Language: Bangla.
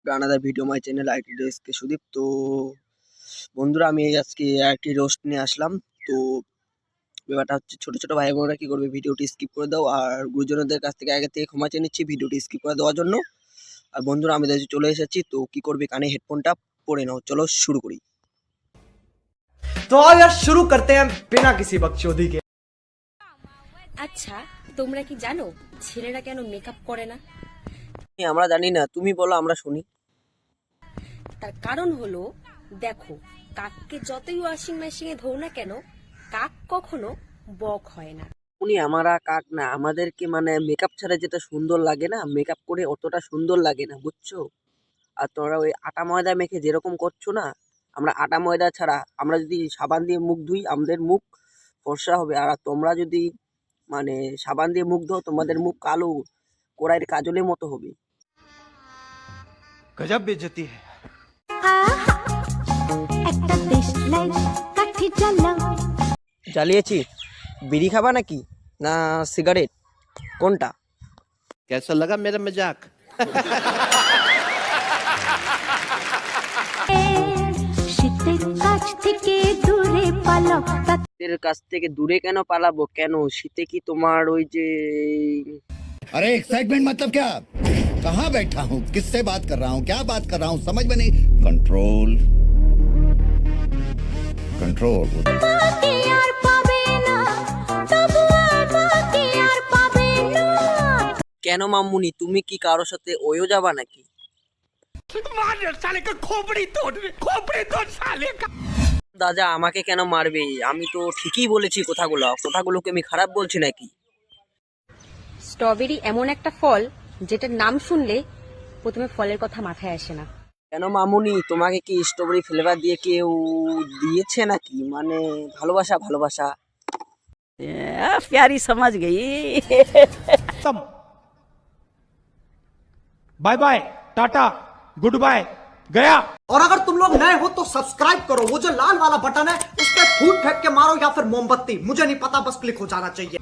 Another video my channel IT ডেস্কে সুদীপ। তো বন্ধুরা, আমি আজকে একটি রোস্ট নিয়ে আসলাম। তো ব্যাপারটা হচ্ছে, ছোট ছোট ভাই বোনেরা কি করবে, ভিডিওটি স্কিপ করে দাও। আর গুরুজনদের কাছ থেকে আগে থেকে ক্ষমা চেয়ে নিচ্ছি ভিডিওটি স্কিপ করে দেওয়ার জন্য। আর বন্ধুরা, আমি দেখছি চলে এসেছি। তো কি করবে, কানে হেডফোনটা পরে নাও। চলো শুরু করি। तो आओ यार शुरू करते हैं बिना किसी बकचोदी के। আচ্ছা, তোমরা কি জানো ছেলেরা কেন মেকআপ করে না? আমরা জানি না, তুমি বলো, আমরা শুনি। তার কারণ হলো, দেখো, কাককে যতই ওয়াশিং মেশিনে ধোও না কেন, কাক কখনো বক হয় না। উনি আমরা কাক না, আমাদেরকে মানে মেকআপ ছাড়া যেটা সুন্দর লাগে না, মেকআপ করে অতটা সুন্দর লাগে না, বুঝছো? আর তোমরা ওই আটা ময়দা মেখে যেরকম করছো না, আমরা আটা ময়দা ছাড়া আমরা যদি সাবান দিয়ে মুখ ধুই, আমাদের মুখ ফর্সা হবে। আর তোমরা যদি মানে সাবান দিয়ে মুখ ধো, তোমাদের মুখ কালো কড়াইয়ের কাজলের মতো হবে। गजब बेइज्जती है। জ্বালিয়েছি। বিড়ি খাবা নাকি না সিগারেট, কোনটা? कैसा लगा मेरा मजाक? শীতের কাছ থেকে দূরে কেন পালাবো? কেন শীতে কি তোমার ওই যে अरे एक्साइटमेंट मतलब क्या? कहाँ बैठा हूँ, किससे बात कर रहा हूँ, क्या बात कर रहा हूँ, समझ में नहीं। Control control. কেন মামুনি, তুমি কি কারোর সাথে ওয়ো যাবা নাকি? দাদা, আমাকে কেন মারবে? আমি তো ঠিকই বলেছি কথাগুলোকে আমি খারাপ বলছি নাকি? স্ট্রবেরি এমন একটা ফল যেটার নাম শুনলে প্রথমে ফলের কথা মাথায় আসে না। কেন মামুনি, তোমাকে কি স্ট্রবেরি ফ্লেভার দিয়ে কেউ দিয়েছে নাকি? মানে ভালোবাসা ভালোবাসা। प्यारी समझ गई। Bye bye tata goodbye गया। और अगर तुम लोग नए हो तो सब्सक्राइब करो, वो जो लाल वाला बटन है उस पर फूट फेंक के मारो या फिर मोमबत्ती, मुझे नहीं पता, बस क्लिक हो जाना चाहिए।